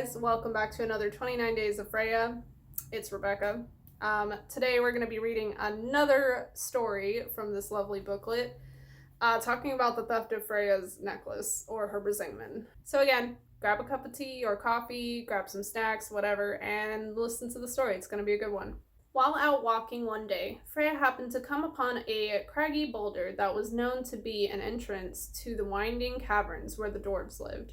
guys, welcome back to another 29 Days of Freya. It's Rebecca. Today we're going to be reading another story from this lovely booklet, talking about the theft of Freya's necklace, or her Brisingamen. So again, grab a cup of tea or coffee, grab some snacks, whatever, and listen to the story. It's going to be a good one. While out walking one day, Freya happened to come upon a craggy boulder that was known to be an entrance to the winding caverns where the dwarves lived.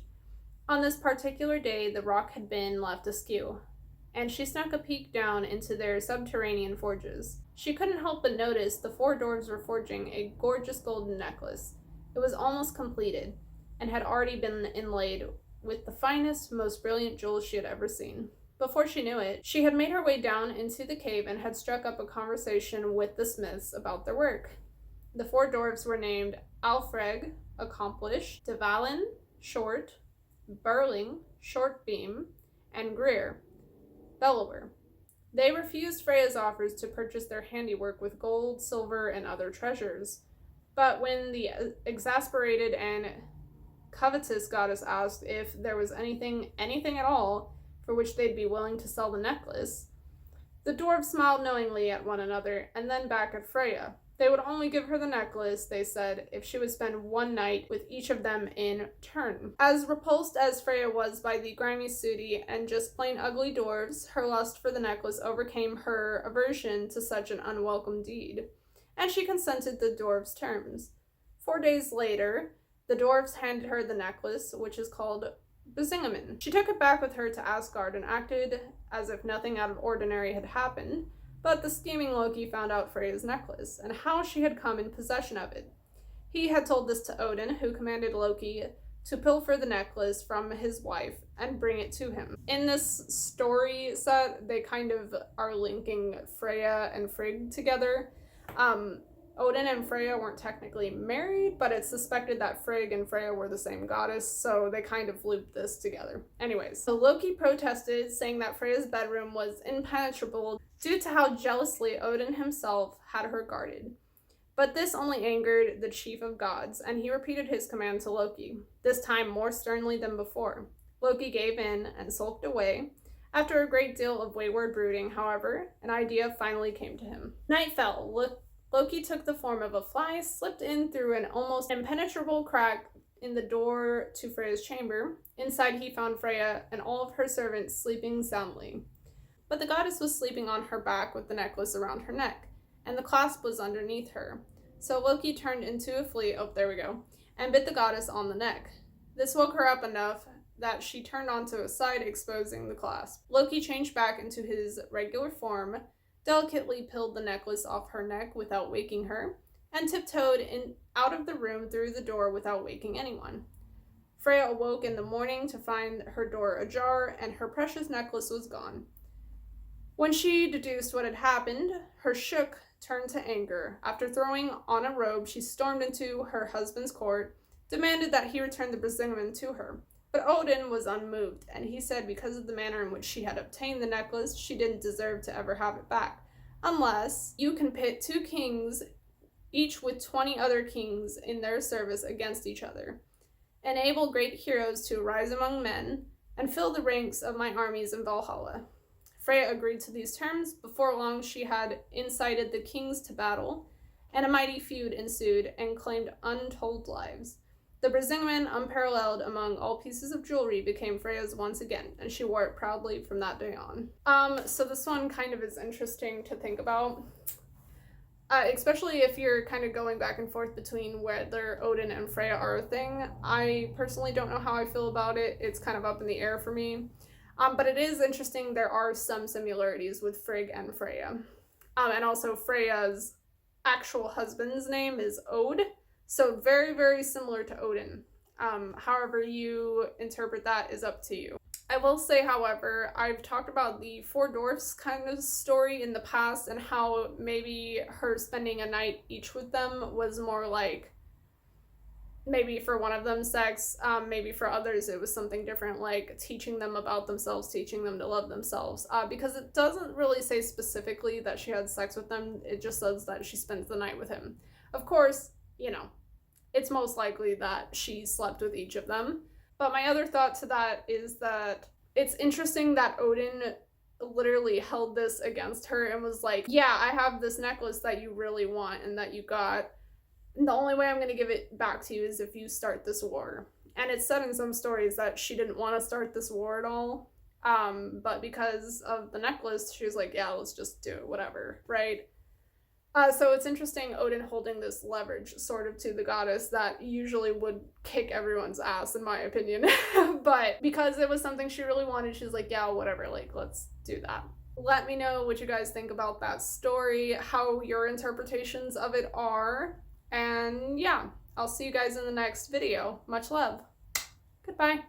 On this particular day, the rock had been left askew, and she snuck a peek down into their subterranean forges. She couldn't help but notice the four dwarves were forging a gorgeous golden necklace. It was almost completed, and had already been inlaid with the finest, most brilliant jewels she had ever seen. Before she knew it, she had made her way down into the cave and had struck up a conversation with the smiths about their work. The four dwarves were named Alfreg, Accomplished, Devalin, Short, Burling, Shortbeam, and Greer, Bellower. They refused Freya's offers to purchase their handiwork with gold, silver, and other treasures. But when the exasperated and covetous goddess asked if there was anything at all, for which they'd be willing to sell the necklace, the dwarves smiled knowingly at one another, and then back at Freya. They would only give her the necklace, they said, if she would spend one night with each of them in turn. As repulsed as Freya was by the grimy, sooty, and just plain ugly dwarves, her lust for the necklace overcame her aversion to such an unwelcome deed, and she consented to the dwarves' terms. 4 days later, the dwarves handed her the necklace, which is called Brisingamen. She took it back with her to Asgard and acted as if nothing out of ordinary had happened. But the scheming Loki found out Freya's necklace, and how she had come in possession of it. He had told this to Odin, who commanded Loki to pilfer the necklace from his wife and bring it to him. In this story set, they kind of are linking Freya and Frigg together. Odin and Freya weren't technically married, but it's suspected that Frigg and Freya were the same goddess, so they kind of looped this together. Anyways, so Loki protested, saying that Freya's bedroom was impenetrable due to how jealously Odin himself had her guarded. But this only angered the chief of gods, and he repeated his command to Loki, this time more sternly than before. Loki gave in and sulked away. After a great deal of wayward brooding, however, an idea finally came to him. Night fell. Loki took the form of a fly, slipped in through an almost impenetrable crack in the door to Freya's chamber. Inside he found Freya and all of her servants sleeping soundly. But the goddess was sleeping on her back with the necklace around her neck, and the clasp was underneath her. So Loki turned into a flea, and bit the goddess on the neck. This woke her up enough that she turned onto a side, exposing the clasp. Loki changed back into his regular form, delicately peeled the necklace off her neck without waking her, and tiptoed out of the room through the door without waking anyone. Freya awoke in the morning to find her door ajar, and her precious necklace was gone. When she deduced what had happened, her shook turned to anger. After throwing on a robe, she stormed into her husband's court, demanded that he return the Brisingamen to her. But Odin was unmoved, and he said because of the manner in which she had obtained the necklace, she didn't deserve to ever have it back, unless you can pit 2 kings, each with 20 other kings in their service against each other, enable great heroes to arise among men, and fill the ranks of my armies in Valhalla. Freya agreed to these terms. Before long, she had incited the kings to battle, and a mighty feud ensued and claimed untold lives. The Brisingamen, unparalleled among all pieces of jewelry, became Freya's once again, and she wore it proudly from that day on. So this one kind of is interesting to think about, especially if you're kind of going back and forth between whether Odin and Freya are a thing. I personally don't know how I feel about it. It's kind of up in the air for me. But it is interesting. There are some similarities with Frigg and Freya. And also Freya's actual husband's name is Od. So very, very similar to Odin. However you interpret that is up to you. I will say, however, I've talked about the four dwarfs kind of story in the past, and how maybe her spending a night each with them was more like, maybe for one of them sex, maybe for others it was something different, like teaching them about themselves, teaching them to love themselves, because it doesn't really say specifically that she had sex with them, it just says that she spends the night with him. Of course, it's most likely that she slept with each of them, but my other thought to that is that it's interesting that Odin literally held this against her and was like, yeah, I have this necklace that you really want and that you got. And the only way I'm going to give it back to you is if you start this war. And it's said in some stories that she didn't want to start this war at all. But because of the necklace, she was like, yeah, let's just do it, whatever, right? So it's interesting Odin holding this leverage sort of to the goddess that usually would kick everyone's ass, in my opinion. But because it was something she really wanted, she's like, yeah, whatever, like, let's do that. Let me know what you guys think about that story, how your interpretations of it are. And yeah, I'll see you guys in the next video. Much love. Goodbye.